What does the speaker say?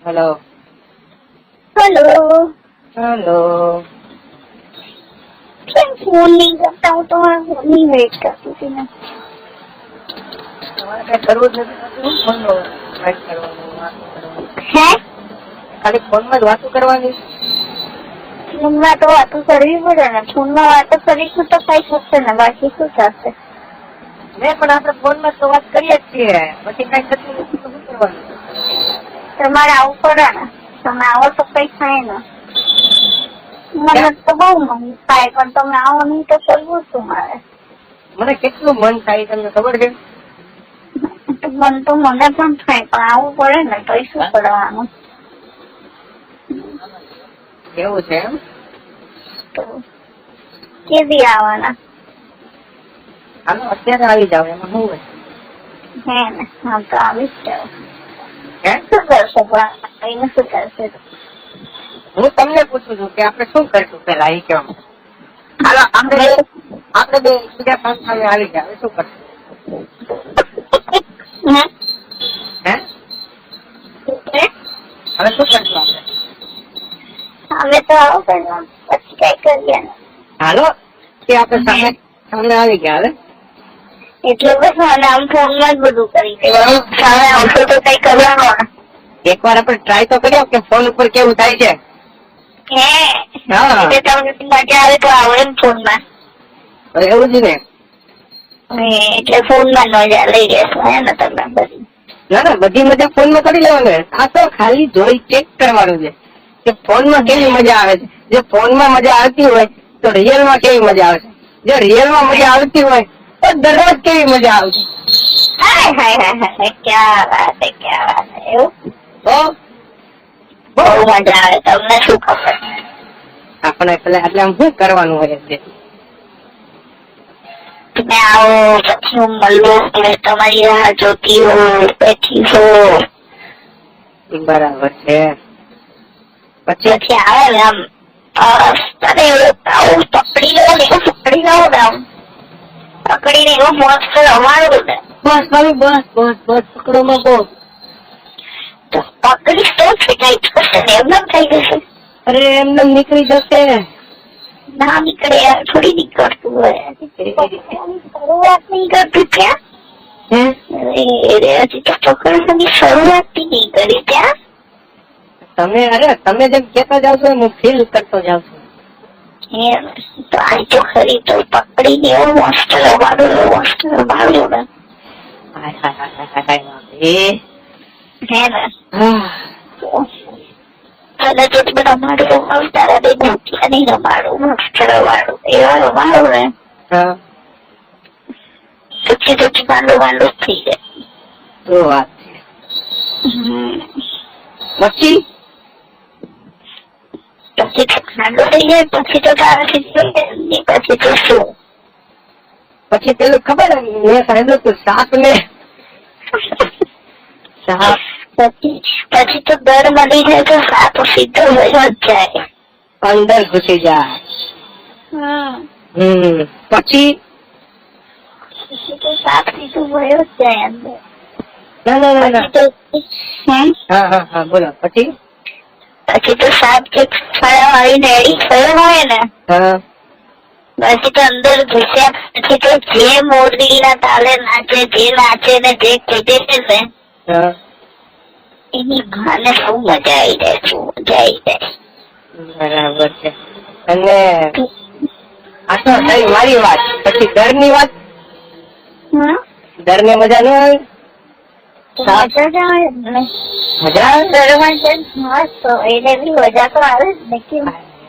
Hello hello. Hello. કેમ phone નહીં કરતા? હું તમારા ફોનની વેઇટ કરતી હતી ને. તમારે કઈ કરવું જ નથી, ફોનનો વાત કરવાનો, વાતો કરવાની. હે? ખાલી ફોનમાં જ વાતો કરવાની. ફોનમાં તો વાતો કરવી પડે ને. ફોનમાં વાતો કરીશું તો કઈ થશે ને, બાકી શું થશે? મેં પણ આપણે ફોનમાં તો વાત કરીએ જ છીએ, પછી કઈ થતું નથી તો શું કરવાનું? તમારે આવું પડે ને. તમે આવો તો કઈ થાય ને. મને તો બહુ મન થાય, પણ તમે આવો નહીં તો કરવું શું મારે? મને કેટલું મન થાય તમને ખબર છે? મન તો મને પણ થાય, પણ આવવું પડે ને. તો શું કરવાનું? એવું છે એમ? તો કેદી આવવાના? હાલો અત્યારે આવી જાવ, એમાં શું હોય? હે ને? હા તો આવી જ જાવ. હે? શું કરશો પણ શું કરશે? હું તમને પૂછું છું કે આપણે શું કરશું પેલા એ કેમ? હાલો આપણે બે બીજા સામે આવી ગયા, હવે શું કરશું? હે? હવે શું કરશું આપણે? અમે તો આવો કરવા પછી કઈ કરીએ ને. હાલો કે આપણે સામે આવી ગયા. હવે એટલે બસ મને આમ ફોન માં જ બધું કરી દેવાનું. સામે આવશો તો કઈ કરવાનું. એકવાર આપણે ટ્રાય તો કર્યો કે ફોન ઉપર કેવું થાય છે. હે? હા. એટલે તમને મજા આવે તો આવડે ને ફોન માં. એવું જ ને. એટલે ફોન માં મજા લઈ લેશો હે ને તમે બધી? ના ના, બધી મજા ફોન માં કરી લેવાનું. આ તો ખાલી જોઈ ચેક કરવાનું છે કે ફોન માં કેવી મજા આવે છે. જો ફોન માં મજા આવતી હોય તો રિયલ માં કેવી મજા આવે છે. જો રિયલ માં મજા આવતી હોય તો દરરોજ કેવી મજા આવે છે. હાય હાય હાય હાય, ક્યાં વાત હે, ક્યાં વાત હે. એવું તો બહુ મજા આવે. તમને શું ખબર? આપણે પેલા એટલે આમ શું કરવાનું હોય છે? તમે આવો પછી હું મળવું પડે. તમારી રાહ જોતી હો, બેઠી હો. બરાબર છે. પછી આવે ને આમ આવું પકડી લો ને, એવું પકડી લો ને, આમ પકડીને એવું મસ્ત રમાડું ને. બસ ભાઈ, બસ બસ બસ પકડો માં બહુ. તો પકડીશ તો જ કઈ થશે ને, એમ ના થઈ જશે. અરે એમને નીકળી જશે. ના નીકળે યાર, થોડી નીકળતું હોય. શરૂઆત નહીં કરતું ત્યાં. હજી તો પકડવાની શરૂઆત નહીં કરી ત્યાં. તમે જેમ કેતા જાવ છો હું ફીલ કરતો જાઉં છું. તો આજ તો ખરી તો પકડીને એવું મસ્ત રમાડું ને. હે ને? અને જો તમે રમાડું તારા બે ભૂખ્યા નહીં રમાડું, મસ્ત રમાડું, એવા રમાડું ને પછી માંડું થઈ જાય. તો વાત પછી તો ઠંડુ થઈ જાય. પછી તો તારાથી પછી તો શું? પછી પેલું ખબર મેં સાંભળ્યું હતું સાપ ને સાપ પછી તો દર મળી જાય તો સાપ સીધો વયો જ જાય, અંદર ઘૂસી જાય. પછી તો સાપ સીધું વયો જ જાય અંદર. ના હા બોલો. પછી તો સાપ જે ફળાવાળી નેડી થયો હોય ને, પછી તો અંદર ઘૂસ્યા પછી તો જે મોરલી ના તાલે નાચે, જે નાચે ને જે કૂદે છે ને એની ભાને બહુ મજા આવી જાય. મજા આવી જાય. બરાબર છે. અને આ તો થઈ મારી વાત. પછી દર ની વાત. દર ને મજા ન આવે? મજા આવે. એને બી મજા તો આવે જ ને. કેમ